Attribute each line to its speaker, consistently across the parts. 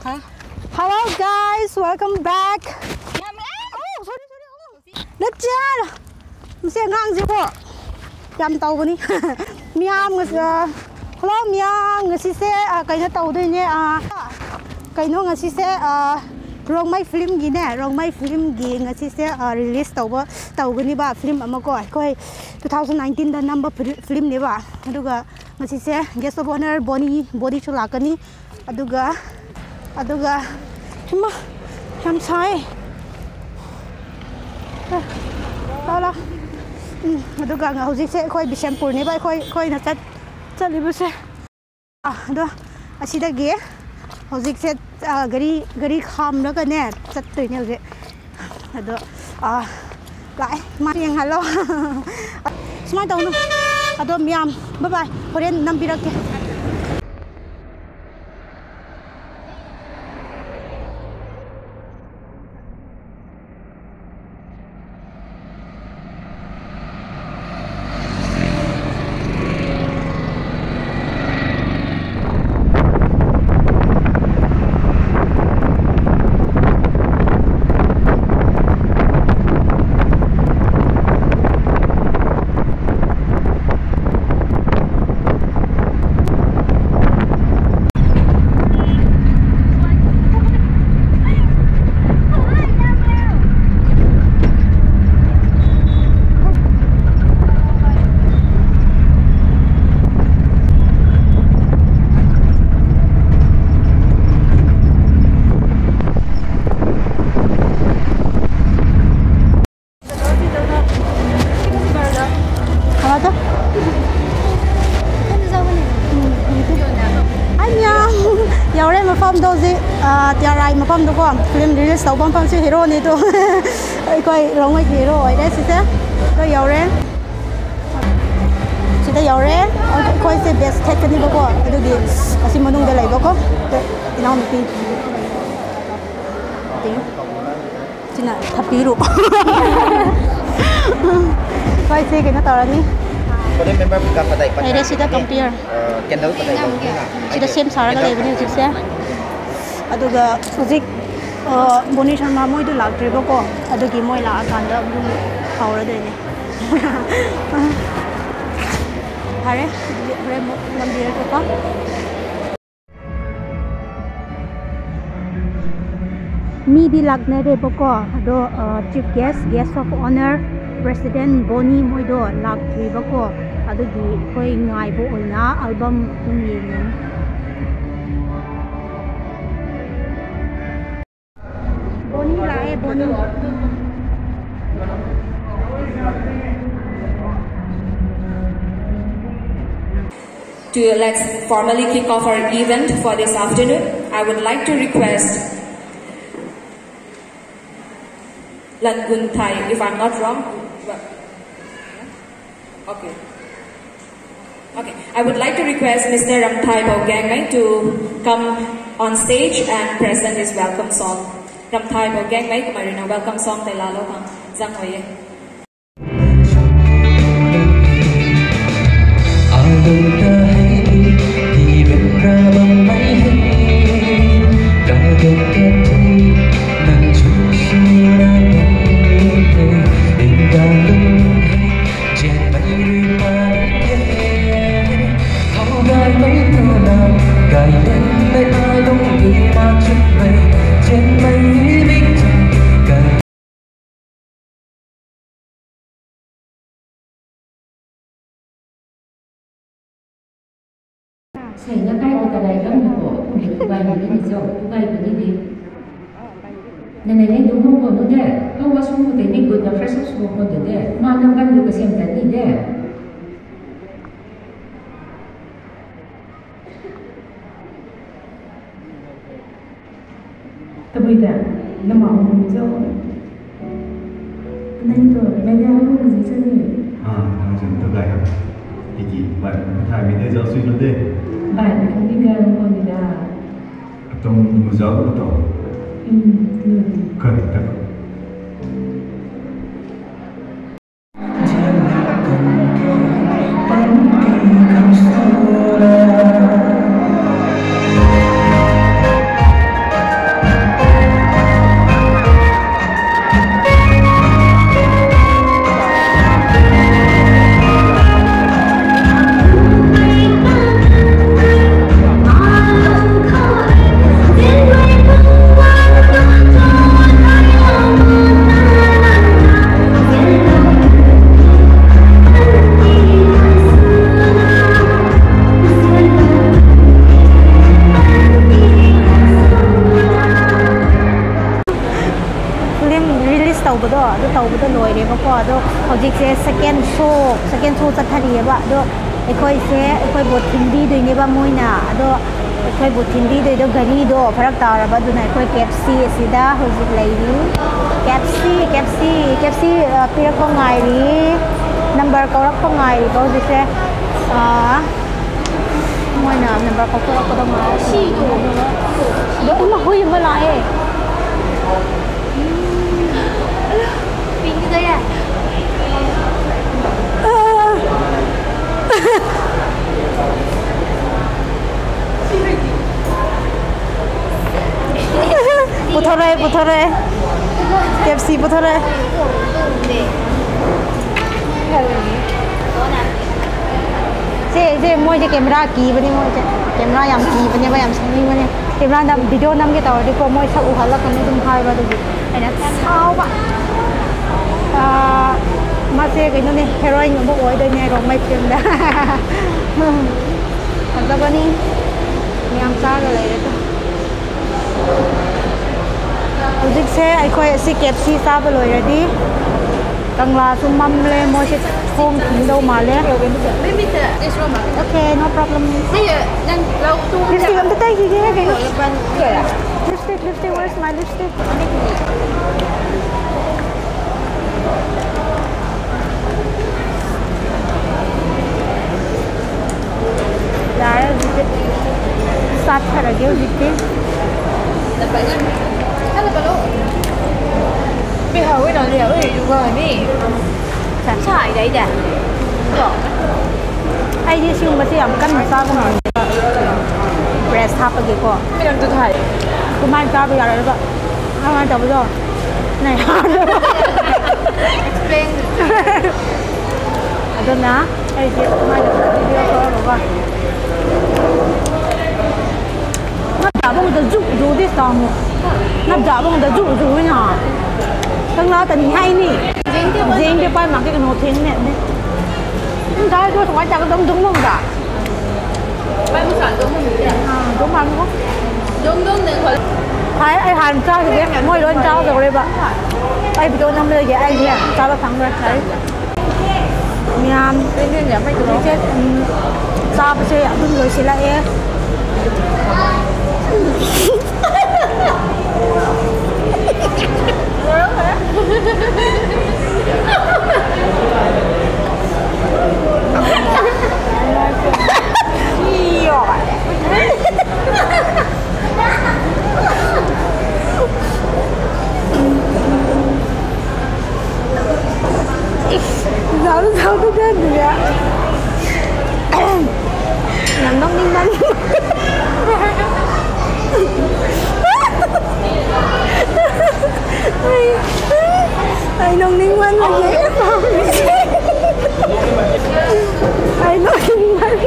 Speaker 1: Okay. Hello guys, welcome back. Oh, sorry. Let's chat. Masih ngang sih kok. Jam tahu ni. Miam ngas. Hello miam ngasi se. Kayaknya tahu deh ni. Kayaknya ngasi se. Rong mai film gini, rong mai film gini ngasi se release tahu gini ba film ama ko. Koi 2019 dan number film ni ba. Aduga ngasi se guest of honor body chulakani. Aduga cuma jam saya lah aduga nggak hujik saya koi Bishampur ni ba koi na cat libu saya aduh asida ge hujik saya gari kham na kan ya cat tu ni hujik aduh lại mai yang halo semua tahu nu aduh miam bye bye korean nampi lagi tiarai mà phong đâu con film release tàu phong siêu hero này tu coi rong mấy hero ở đây xí thế coi giàu đấy xí thế giàu đấy coi sẽ best take cái này bao con itu di masih menung dia lagi bao con ini orang mesti cina tapi ru coi sẽ cái nó tao ni
Speaker 2: Boleh memang bukan pada
Speaker 1: ini sudah compare
Speaker 2: channel pada
Speaker 1: sudah same sarang lagi ni sih aduga hujik boni sharma moi du lagdri bako adugi moi la kanda bu hawra de ni hare lambiar ko mi di lagne de bako ado chief guest of honor president boni moi do lagdri bako adugi koi ngai bo oina album tum yeng
Speaker 3: Let's formally kick off our event for this afternoon. I would like to request Langun Thai, if I'm not wrong. Okay. I would like to request Mr. Ramthai Bogangmai to come on stage and present his welcome song. Ramthai Bogangmai, kumarina welcome song tay lalo kang zang hoye.
Speaker 4: Saya nak kaya kita dalam ni ko, untuk tuai ni jauh, tuai ni. Nenek tu mau pun tu deh, kau wasung tu ni good, na fresh up pun tu deh, mana kan tu kesim tadi deh. Tapi dah, nama orang jauh. Nenek tu, nenek aku mesti sini.
Speaker 5: Langsung terbaik. Iki, bạn thay mình giáo sư nó đây.
Speaker 4: Bạn không biết gan con gì đã.
Speaker 5: Trong một giáo của tổ. Cần thật.
Speaker 1: ಅದು ತೌಬದ ಲೋಯ್ರೆಬಕೋ ಅದು ಹೌಜಿಕ್ಸೆ second show ಚꯠꯊꯔꯤಯೇꯕ ಅದು ꯑꯩꯈꯣꯏ ꯕꯣꯠ ꯊꯤꯟꯕꯤꯗꯣꯏꯅꯦꯕ ꯃꯣꯏꯅ ꯑꯗꯣ ꯑꯩꯈꯣꯏ ꯕꯣꯠ ꯊꯤꯟꯕꯤꯗꯣꯏꯗꯣ ꯒꯥꯔꯤꯗꯣ ꯐꯔꯛ ꯇꯥꯔꯕ ꯑꯗꯨꯅ ꯑꯩꯈꯣꯏ ꯀꯦꯞꯁꯤ ꯑꯁꯤꯗ ꯍꯧꯖꯤꯛ ꯂꯩꯔꯤ ꯀꯦꯞꯁꯤ ꯄꯤꯔꯛꯄ ꯉꯥꯏꯔꯤ ꯅꯝꯕꯔ ꯀꯧꯔꯛꯄ ꯉꯥꯏꯔꯤꯕ ꯍꯧꯖꯤꯛꯁꯦ moina number ko ko da ma si do ma hui ma la e pin da ya puthore KFC puthore जे मोई जे कैमरा की बने मोई जे कैमरा याम की बने बा याम संगी बने कैमरा दा वीडियो नम के तौर को मोई सब उहला कने तुम हाय बा दु एना साव बा मासे कइनो ने हेरोइन बो ओय दे ने रोंग मै फिल्म दा अंदा बनी याम सा गा ले रे हौजिक से अखोय सि केएफसी सा बा लोय रदी कंगला सु ममले मोई से home Indo Male. Okay, no problem. Lipstick, I'm taking lipstick, where's my lipstick? Start her again, lipstick. Bây giờ cái đó liệu thì được rồi đi. Sai đấy nè. Ai đi siêu mà siêu cân mà sao không? Breast half cái quoi? Mấy lần tôi thấy. Tôi mang ra bây giờ rồi đó. Ai mang cho bây giờ? Này. Explain. Ada na? Ai đi mang được video thôi rồi ba. Nó giả bông được rủ đi xong. Nó giả bông được rủ nhở. Tăng lo tình hay nè. Riêng cho quay mặt cái nồi thiên nè. Không thấy tôi phải cho cái đúng không cả. Quay một sản đúng không? Đúng ăn không? Đúng được rồi. Thấy ai hành sao thì biết ngồi lên trao rồi bạn. Ai bị năm mươi vậy ai nha, trao là thằng rồi thấy. Nham, cái nhà mấy cái chết. Sao bây giờ tôi người sẽ lại. Sao tôi chết gì vậy? Nằm đông ninh ninh. Ai nông ninh ninh là dễ không? Ai nông ninh ninh.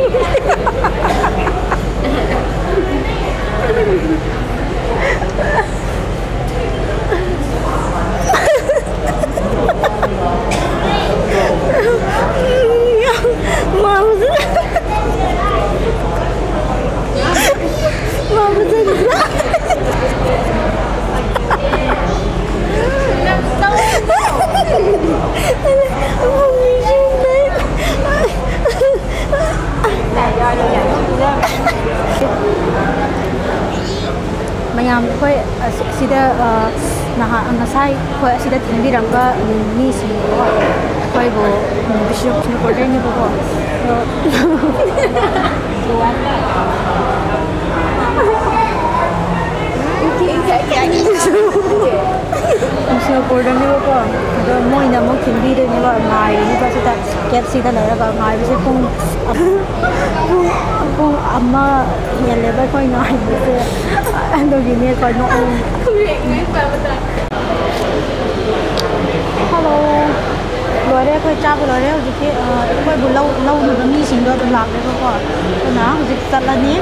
Speaker 1: Mayam koi sida nasai koi sida tinbiranga ni si koi bo bisho recording ni bo bisho recording ni bo do moi na mo tinbi de ni ba ngai ni ba sida KFC da la ba ngai bi se pung amma hele ba koi ngai bi se ando gini koi no hello rồi đây coi cha rồi đấy thì cái coi buổi lâu rồi nó mi xin đôi tôi làm đấy cô tôi nói dịch thật là nhé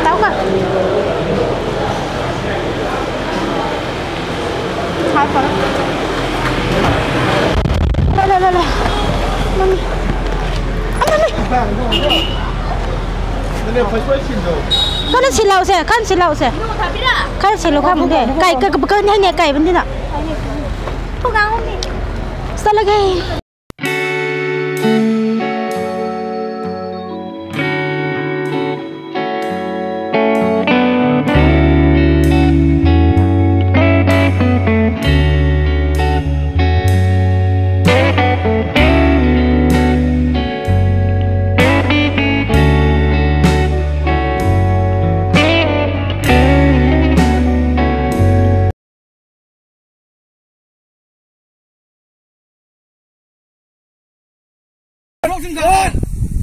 Speaker 1: tao cả hai phần đây mami kan silau se kan silau se kan silau kan deh kai ke bekerja ni kai benda nak pegang ni start lagi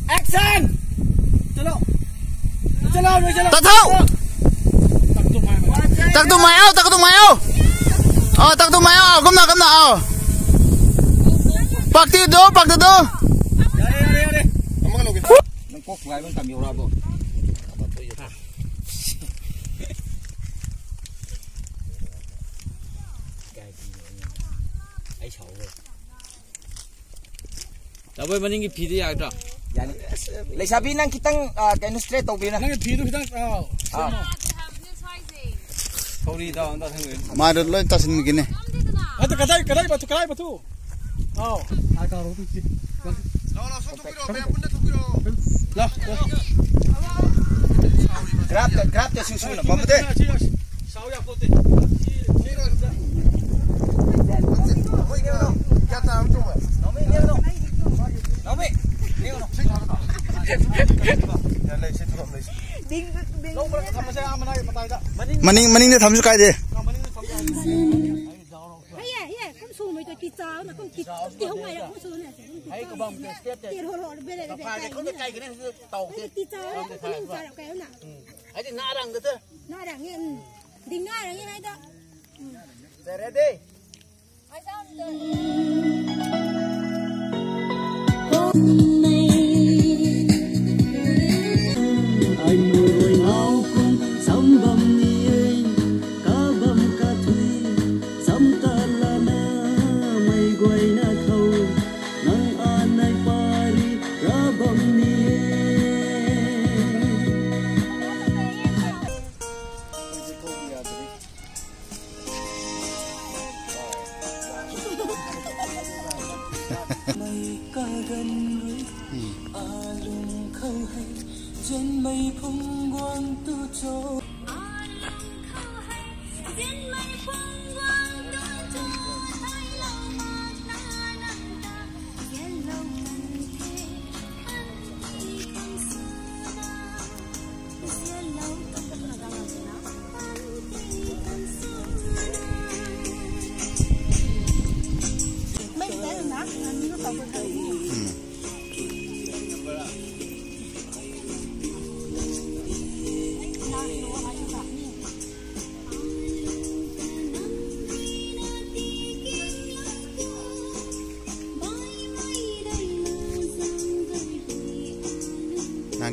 Speaker 6: Action! Chalo. Chalo rồi chalo.
Speaker 7: Tắc thâu. Tắc tung mày ao, tắc tung mày ao. Tắc tung mày ao, come nào. Pak ti do.
Speaker 6: Đây. Kamu kalau gitu. Nengkok ngai bang kami ora bo. Ai xấu rồi.
Speaker 8: Đâu bây mình phi đi ai đó.
Speaker 6: Yani, lấy sabi nang kitang cái nó straight tàu na. Nang phi du kitang
Speaker 8: Kau đi đâu đó thằng người.
Speaker 7: Mai được lên ta xin cái này.
Speaker 6: Itu kadai batu. Oh, agak rugi sih. Lah. Grab deh susu na. Kamu deh. Sao ya pote.
Speaker 7: Maning dia thamsu kai deh.
Speaker 1: Iya, kan suruh mereka kita, nak kan kita hong mai dah, suruh ni. Hai ke bang, dia holo bela bela. Kau dah kai gini tahu. Kita, kan cara kai nak.
Speaker 6: Hai di narang tu.
Speaker 1: Narang ni, di narang ni ada.
Speaker 6: Ready?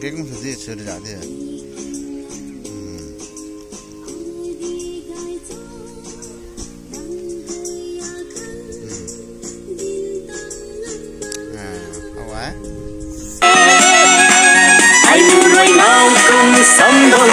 Speaker 7: Cái cũng phải gì sửa được thế. Quá.
Speaker 9: Anh nuôi nào cùng sống đồng